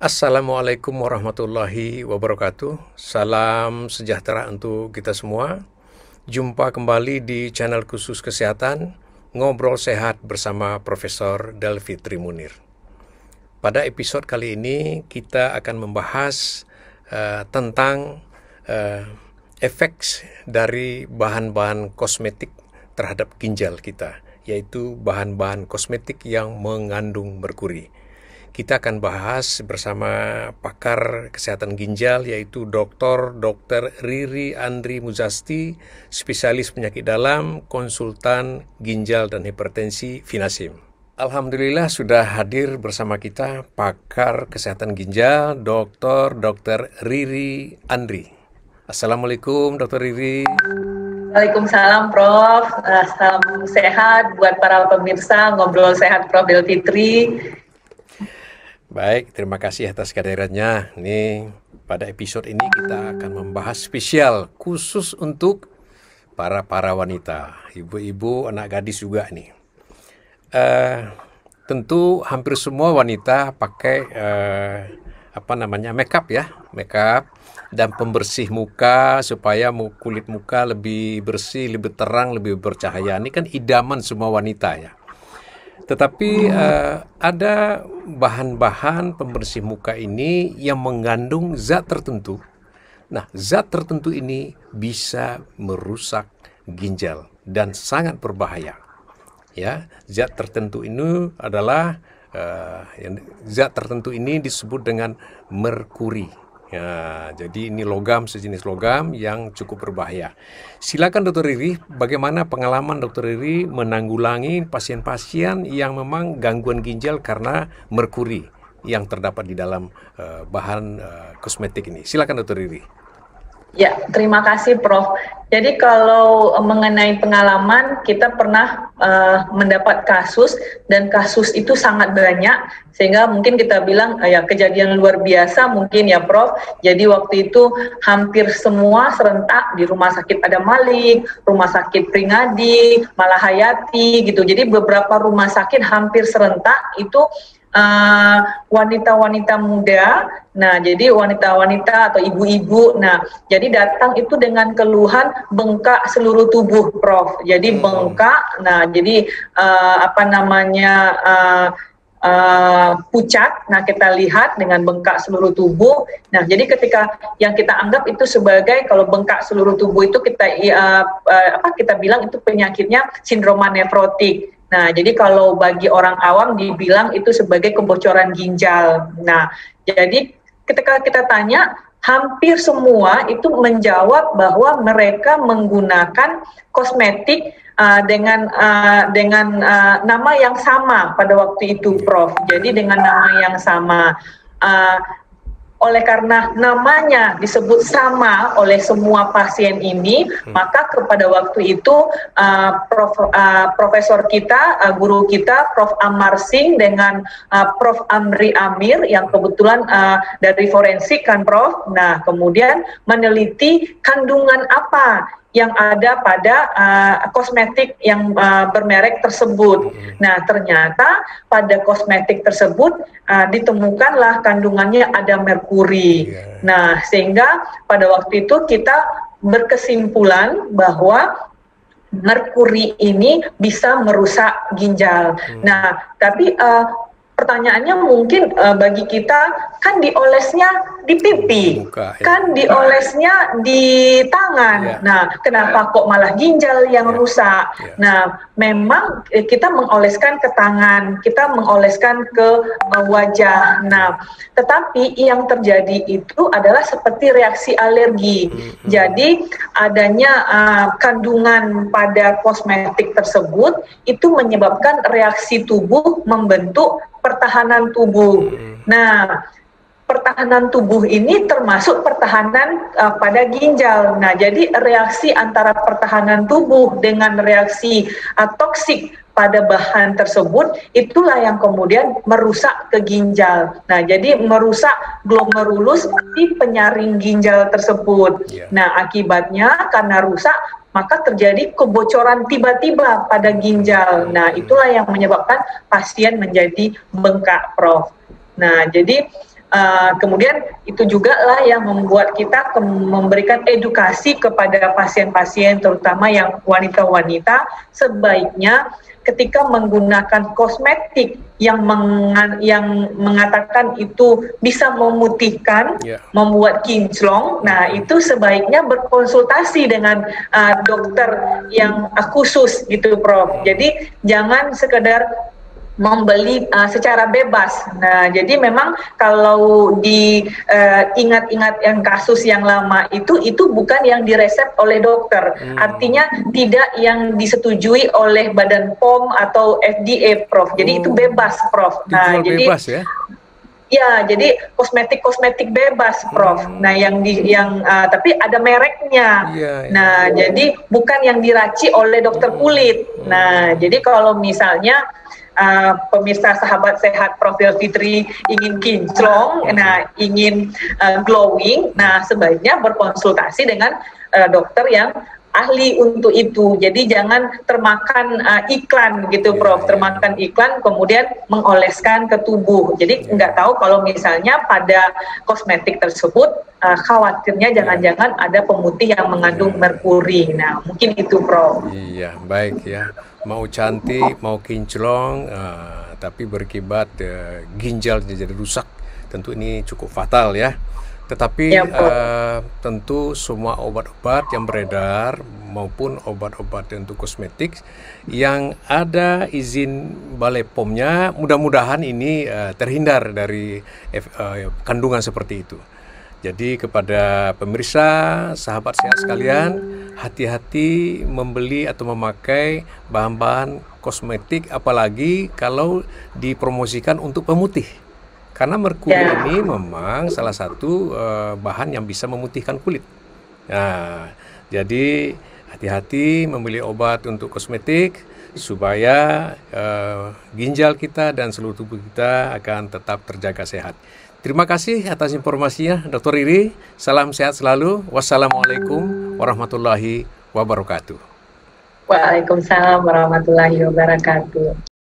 Assalamualaikum warahmatullahi wabarakatuh. Salam sejahtera untuk kita semua. Jumpa kembali di channel khusus kesehatan, Ngobrol Sehat bersama Profesor Delvi Trimunir. Pada episode kali ini kita akan membahas tentang efek dari bahan-bahan kosmetik terhadap ginjal kita, yaitu bahan-bahan kosmetik yang mengandung merkuri. Kita akan bahas bersama pakar kesehatan ginjal, yaitu Dr. Riri Andri Muzasti, spesialis penyakit dalam, konsultan ginjal dan hipertensi Vinasim. Alhamdulillah sudah hadir bersama kita pakar kesehatan ginjal, Dr. Riri Andri. Assalamualaikum Dr. Riri. Waalaikumsalam Prof. Salam sehat buat para pemirsa Ngobrol Sehat Prof Delfitri. Baik, terima kasih atas kehadirannya. Nih, pada episode ini kita akan membahas spesial khusus untuk para wanita, ibu-ibu, anak gadis juga nih. Tentu hampir semua wanita pakai makeup ya, makeup dan pembersih muka supaya kulit muka lebih bersih, lebih terang, lebih bercahaya. Ini kan idaman semua wanita ya. Tetapi ada bahan-bahan pembersih muka ini yang mengandung zat tertentu. Nah, zat tertentu ini bisa merusak ginjal dan sangat berbahaya. Ya, zat tertentu ini adalah zat tertentu ini disebut dengan merkuri. Ya, jadi ini sejenis logam yang cukup berbahaya. Silakan Dr. Riri, bagaimana pengalaman Dr. Riri menanggulangi pasien-pasien yang memang gangguan ginjal karena merkuri yang terdapat di dalam bahan kosmetik ini. Silakan Dr. Riri. Ya, terima kasih Prof. Jadi kalau mengenai pengalaman, kita pernah mendapat kasus, dan kasus itu sangat banyak, sehingga mungkin kita bilang ya kejadian luar biasa mungkin ya Prof. Jadi waktu itu hampir semua serentak di Rumah Sakit Adam Malik, Rumah Sakit Pringadi, Malahayati gitu. Jadi beberapa rumah sakit hampir serentak itu wanita-wanita muda. Nah, jadi wanita-wanita atau ibu-ibu, nah, jadi datang itu dengan keluhan bengkak seluruh tubuh, Prof. Jadi bengkak, nah, jadi pucat. Nah, kita lihat dengan bengkak seluruh tubuh. Nah, jadi ketika yang kita anggap itu sebagai, kalau bengkak seluruh tubuh itu kita bilang itu penyakitnya sindroma nefrotik. Nah, jadi kalau bagi orang awam dibilang itu sebagai kebocoran ginjal. Nah, jadi ketika kita tanya, hampir semua itu menjawab bahwa mereka menggunakan kosmetik dengan nama yang sama pada waktu itu, Prof. Jadi dengan nama yang sama. Oleh karena namanya disebut sama oleh semua pasien ini, maka pada waktu itu profesor kita, guru kita, Prof. Amar Singh dengan Prof. Amri Amir yang kebetulan dari forensik kan Prof. Nah, kemudian meneliti kandungan apa yang ada pada kosmetik yang bermerek tersebut. Nah, ternyata pada kosmetik tersebut ditemukanlah kandungannya ada merkuri. Nah, sehingga pada waktu itu kita berkesimpulan bahwa merkuri ini bisa merusak ginjal. Nah, tapi pertanyaannya mungkin bagi kita, kan diolesnya di pipi, kan diolesnya di tangan. Nah, kenapa kok malah ginjal yang rusak? Nah, memang kita mengoleskan ke tangan, kita mengoleskan ke wajah. Nah, tetapi yang terjadi itu adalah seperti reaksi alergi. Jadi adanya kandungan pada kosmetik tersebut itu menyebabkan reaksi tubuh membentuk pertahanan tubuh. Nah, pertahanan tubuh ini termasuk pertahanan pada ginjal. Nah, jadi reaksi antara pertahanan tubuh dengan reaksi toksik pada bahan tersebut, itulah yang kemudian merusak ke ginjal. Nah, jadi merusak glomerulus di penyaring ginjal tersebut. Nah, akibatnya karena rusak, maka terjadi kebocoran tiba-tiba pada ginjal. Nah, itulah yang menyebabkan pasien menjadi bengkak, Prof. Nah, jadi Kemudian itu juga lah yang membuat kita memberikan edukasi kepada pasien-pasien, terutama yang wanita-wanita, sebaiknya ketika menggunakan kosmetik yang mengatakan itu bisa memutihkan, membuat kinclong, nah itu sebaiknya berkonsultasi dengan dokter yang khusus gitu, Prof. Jadi jangan sekedar membeli secara bebas. Nah, jadi memang kalau diingat-ingat yang kasus yang lama itu bukan yang diresep oleh dokter. Artinya tidak yang disetujui oleh Badan POM atau FDA, Prof. Jadi itu bebas, Prof. Nah, jadi bebas ya? Ya, jadi kosmetik bebas, Prof. Nah, tapi ada mereknya. Nah, jadi bukan yang diracik oleh dokter kulit. Nah, jadi kalau misalnya pemirsa sahabat sehat Profil Fitri ingin kinclong, ingin glowing, nah sebaiknya berkonsultasi dengan dokter yang ahli untuk itu. Jadi jangan termakan iklan gitu, Prof. Termakan iklan kemudian mengoleskan ke tubuh. Jadi nggak tahu kalau misalnya pada kosmetik tersebut khawatirnya jangan-jangan ada pemutih yang mengandung merkuri. Nah, mungkin itu, Prof. Iya, baik ya. Mau cantik, mau kinclong, tapi berakibat ginjalnya jadi rusak. Tentu ini cukup fatal ya. Tetapi tentu semua obat-obat yang beredar maupun obat-obat untuk kosmetik yang ada izin Balai POM-nya, mudah-mudahan ini terhindar dari kandungan seperti itu. Jadi kepada pemirsa, sahabat sehat sekalian, hati-hati membeli atau memakai bahan-bahan kosmetik, apalagi kalau dipromosikan untuk pemutih. Karena merkuri ini memang salah satu bahan yang bisa memutihkan kulit. Nah, jadi hati-hati membeli obat untuk kosmetik supaya ginjal kita dan seluruh tubuh kita akan tetap terjaga sehat. Terima kasih atas informasinya, Dr. Riri. Salam sehat selalu. Wassalamualaikum warahmatullahi wabarakatuh. Waalaikumsalam warahmatullahi wabarakatuh.